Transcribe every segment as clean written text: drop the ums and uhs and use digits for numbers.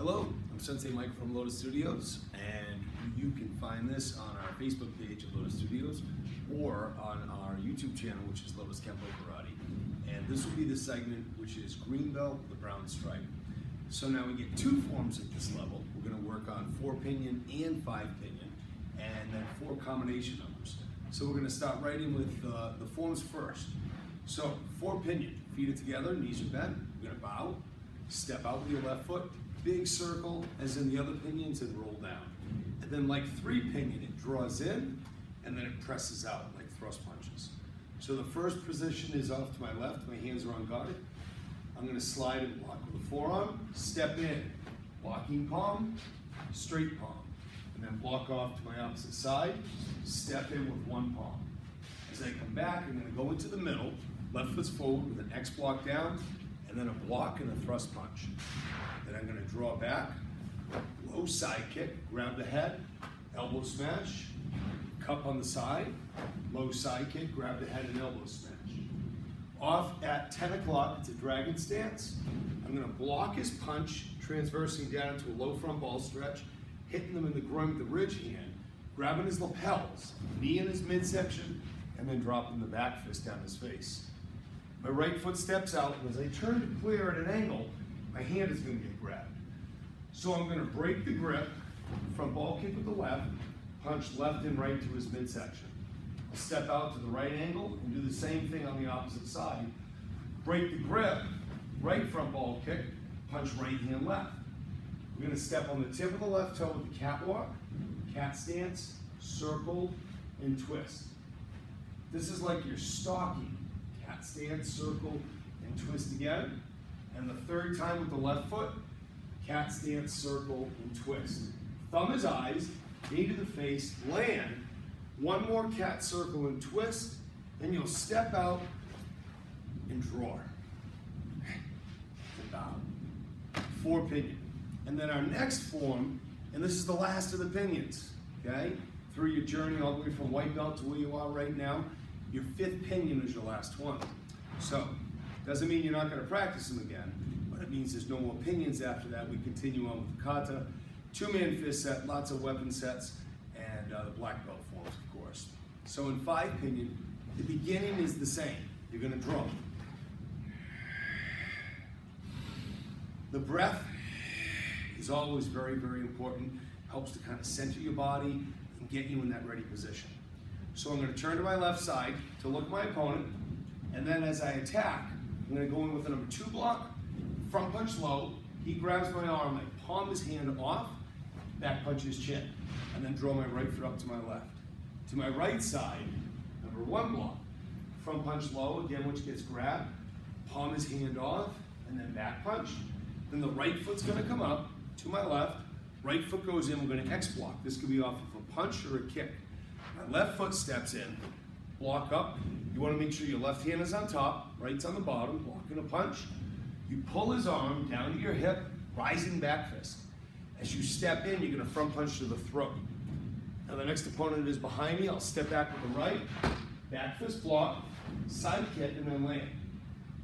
Hello, I'm Sensei Mike from Lotus Studios, and you can find this on our Facebook page of Lotus Studios or on our YouTube channel, which is Lotus Kempo Karate. And this will be the segment which is green belt with a brown stripe. So now we get two forms at this level. We're going to work on 4-pinion and 5-pinion, and then 4 combination numbers. So we're going to start right in with the forms first. So 4-pinion, feet are together, knees are bent. We're going to bow, step out with your left foot, big circle as in the other pinions, and roll down. And then like 3-pinion, it draws in and then it presses out like thrust punches. So the first position is off to my left, my hands are unguarded. I'm going to slide and block with the forearm, step in, blocking palm, straight palm, and then block off to my opposite side, step in with one palm. As I come back, I'm going to go into the middle, left foot's forward with an X block down, and then a block and a thrust punch. Then I'm going to draw back, low side kick, grab the head, elbow smash, cup on the side, low side kick, grab the head and elbow smash. Off at 10 o'clock, it's a dragon stance. I'm going to block his punch, transversing down into a low front ball stretch, hitting them in the groin with the ridge hand, grabbing his lapels, knee in his midsection, and then dropping the back fist down his face. My right foot steps out, and as I turn to clear at an angle, my hand is going to get grabbed. So I'm going to break the grip, front ball kick with the left, punch left and right to his midsection. I'll step out to the right angle and do the same thing on the opposite side. Break the grip, right front ball kick, punch right hand left. We're going to step on the tip of the left toe with the catwalk, cat stance, circle, and twist. This is like you're stalking. Cat stance, circle, and twist again. And the third time with the left foot, cat stance, circle, and twist. Thumb is eyes, knee to the face, land. One more cat, circle, and twist. Then you'll step out and draw. And bow. 4-pinion. And then our next form, and this is the last of the pinions, okay? Through your journey all the way from white belt to where you are right now, your 5th pinion is your last one. So, doesn't mean you're not going to practice them again, but it means there's no more pinions after that. We continue on with the kata, 2-man fist set, lots of weapon sets, and the black belt forms, of course. So in 5-pinion, the beginning is the same. You're going to draw. The breath is always very, very important. Helps to kind of center your body and get you in that ready position. So I'm going to turn to my left side to look at my opponent, and then as I attack, I'm going to go in with a number 2 block, front punch low, he grabs my arm, I palm his hand off, back punch his chin, and then draw my right foot up to my left. To my right side, number 1 block, front punch low, again which gets grabbed, palm his hand off, and then back punch. Then the right foot's going to come up to my left, right foot goes in, we're going to X block. This could be off of a punch or a kick. My left foot steps in, block up. You want to make sure your left hand is on top, right's on the bottom, blocking a punch. You pull his arm down to your hip, rising back fist. As you step in, you're going to front punch to the throat. Now the next opponent is behind me. I'll step back with the right, back fist block, side kick, and then land.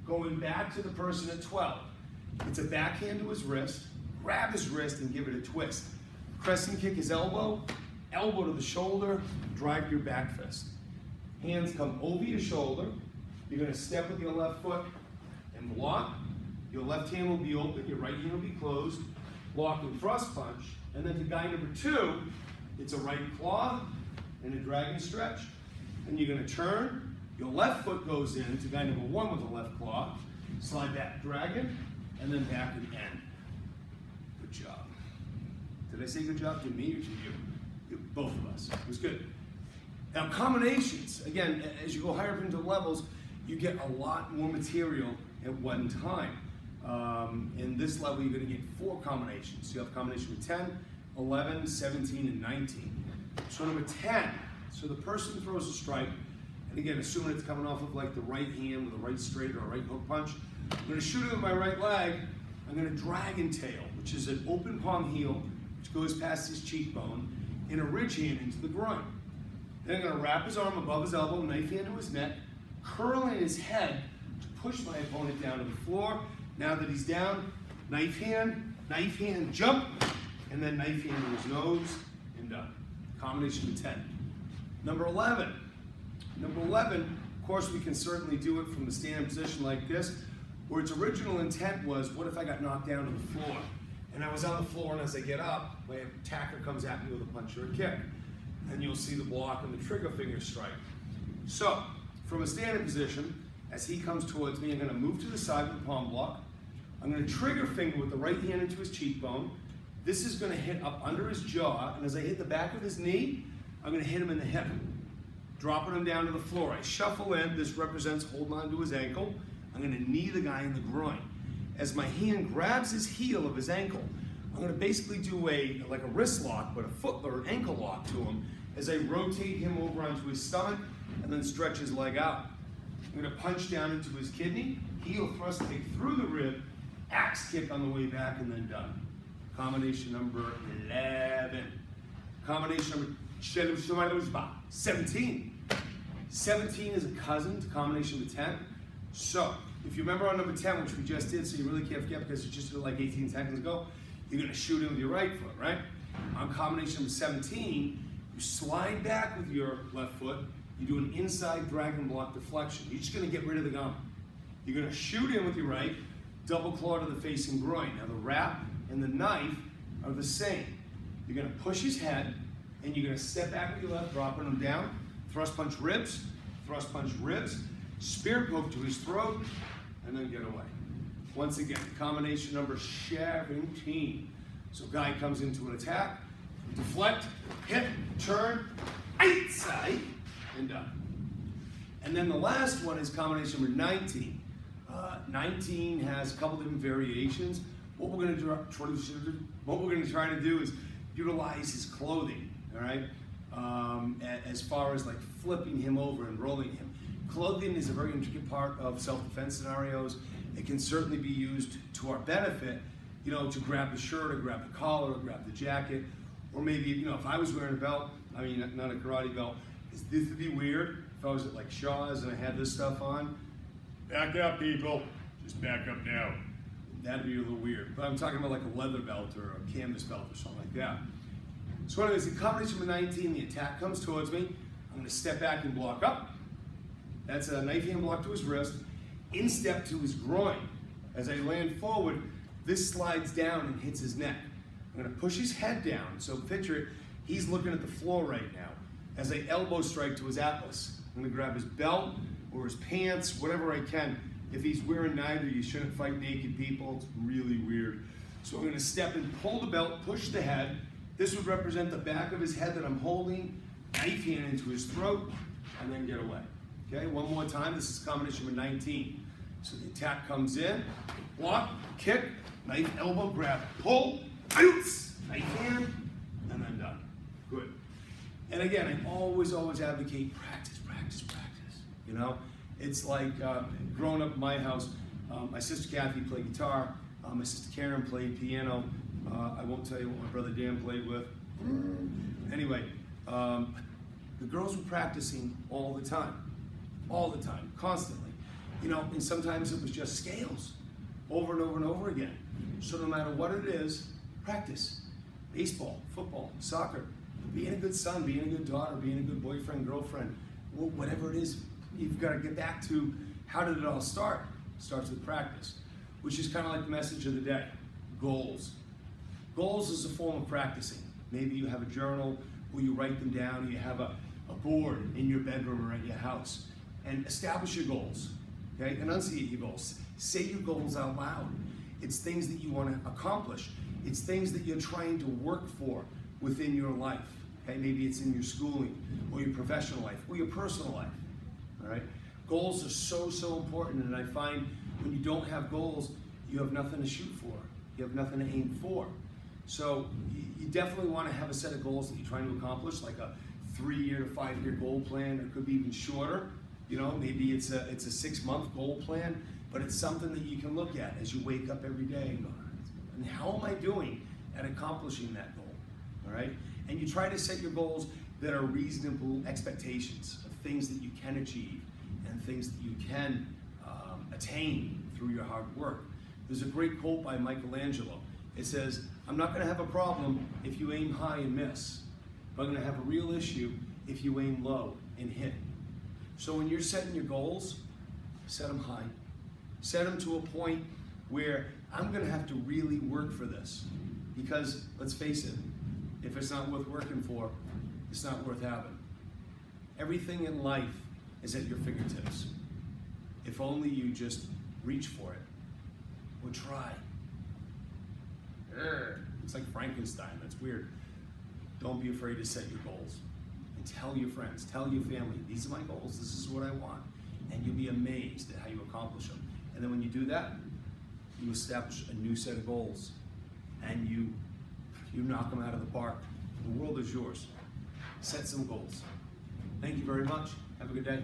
Going back to the person at 12. It's a backhand to his wrist, grab his wrist and give it a twist. Crescent kick his elbow, elbow to the shoulder, drive your back fist. Hands come over your shoulder. You're going to step with your left foot and block. Your left hand will be open, your right hand will be closed. Block and thrust punch. And then to guy number 2, it's a right claw and a dragon stretch. And you're going to turn. Your left foot goes in to guy number 1 with the left claw. Slide back dragon, and then back and end. Good job. Did I say good job to me or to you? Both of us. It was good. Now combinations, again, as you go higher up into the levels, you get a lot more material at one time. In this level, you're going to get 4 combinations. So you have a combination with 10, 11, 17, and 19. So number 10, so the person throws a strike, and again, assuming it's coming off of like the right hand with a right straight or a right hook punch, I'm going to shoot it with my right leg. I'm going to dragon tail, which is an open palm heel, which goes past his cheekbone, and a ridge hand into the groin. Then I'm going to wrap his arm above his elbow, knife hand to his neck, curling his head to push my opponent down to the floor. Now that he's down, knife hand, knife hand jump, and then knife hand to his nose, and done. Combination of 10. Number 11. Number 11, of course, we can certainly do it from the standing position like this, where its original intent was, what if I got knocked down to the floor? And I was on the floor, and as I get up, my attacker comes at me with a punch or a kick. And you'll see the block and the trigger finger strike. So, from a standing position, as he comes towards me, I'm going to move to the side with the palm block. I'm going to trigger finger with the right hand into his cheekbone. This is going to hit up under his jaw, and as I hit the back of his knee, I'm going to hit him in the hip, dropping him down to the floor. I shuffle in. This represents holding on to his ankle. I'm going to knee the guy in the groin. As my hand grabs his heel of his ankle, I'm going to basically do like a wrist lock, but a foot or an ankle lock to him as I rotate him over onto his stomach and then stretch his leg out. I'm going to punch down into his kidney, heel thrust kick through the rib, axe kick on the way back, and then done. Combination number 11. Combination number 17. 17 is a cousin to combination of 10. So, if you remember on number 10, which we just did, so you really can't forget because you just did it like 18 seconds ago, you're going to shoot in with your right foot, right? On combination number 17, you slide back with your left foot, you do an inside dragon block deflection. You're just going to get rid of the gum. You're going to shoot in with your right, double claw to the face and groin. Now the wrap and the knife are the same. You're going to push his head, and you're going to step back with your left, dropping him down, thrust punch ribs, spear poke to his throat, and then get away. Once again, combination number 17. So guy comes into an attack, deflect, hit, turn, outside, and done. And then the last one is combination number 19. 19 has a couple different variations. What we're going to try to do is utilize his clothing, all right? As far as like flipping him over and rolling him. Clothing is a very intricate part of self-defense scenarios. It can certainly be used to our benefit, you know, to grab the shirt or grab the collar or grab the jacket, or maybe, you know, if I was wearing a belt, I mean, not a karate belt, this would be weird if I was at like Shaw's and I had this stuff on. Back up, people. Just back up now. That'd be a little weird. But I'm talking about like a leather belt or a canvas belt or something like that. So anyways, the combination of 19, the attack comes towards me. I'm going to step back and block up. That's a knife hand block to his wrist. Instep to his groin. As I land forward, this slides down and hits his neck. I'm going to push his head down. So picture it, he's looking at the floor right now. As I elbow strike to his atlas, I'm going to grab his belt or his pants, whatever I can. If he's wearing neither, you shouldn't fight naked people. It's really weird. So I'm going to step and pull the belt, push the head. This would represent the back of his head that I'm holding, knife hand into his throat, and then get away. Okay, one more time. This is combination number 19. So the attack comes in, block, kick, knife, elbow, grab, pull, outs, knife hand, and then done. Good. And again, I always advocate practice. You know, it's like growing up in my house, my sister Kathy played guitar, my sister Karen played piano. I won't tell you what my brother Dan played with. Anyway, the girls were practicing all the time, constantly. You know, and sometimes it was just scales, over and over and over again. So no matter what it is, practice. Baseball, football, soccer, being a good son, being a good daughter, being a good boyfriend, girlfriend, whatever it is, you've got to get back to how did it all start? It starts with practice, which is kind of like the message of the day, goals. Goals is a form of practicing. Maybe you have a journal where you write them down, you have a board in your bedroom or at your house, and establish your goals, okay? Enunciate your goals. Say your goals out loud. It's things that you want to accomplish. It's things that you're trying to work for within your life, okay? Maybe it's in your schooling, or your professional life, or your personal life, all right? Goals are so important, and I find when you don't have goals, you have nothing to shoot for. You have nothing to aim for. So you definitely want to have a set of goals that you're trying to accomplish, like a 3-year to 5-year goal plan, or it could be even shorter. You know, maybe it's a 6-month goal plan, but it's something that you can look at as you wake up every day and go, and how am I doing at accomplishing that goal, all right? And you try to set your goals that are reasonable expectations of things that you can achieve and things that you can attain through your hard work. There's a great quote by Michelangelo. It says, I'm not gonna have a problem if you aim high and miss, but I'm gonna have a real issue if you aim low and hit. So when you're setting your goals, set them high. Set them to a point where I'm gonna have to really work for this. Because let's face it, if it's not worth working for, it's not worth having. Everything in life is at your fingertips. If only you just reach for it or try. It's like Frankenstein, that's weird. Don't be afraid to set your goals. And tell your friends, tell your family, these are my goals, this is what I want. And you'll be amazed at how you accomplish them. And then when you do that, you establish a new set of goals. And you knock them out of the park. The world is yours. Set some goals. Thank you very much. Have a good day.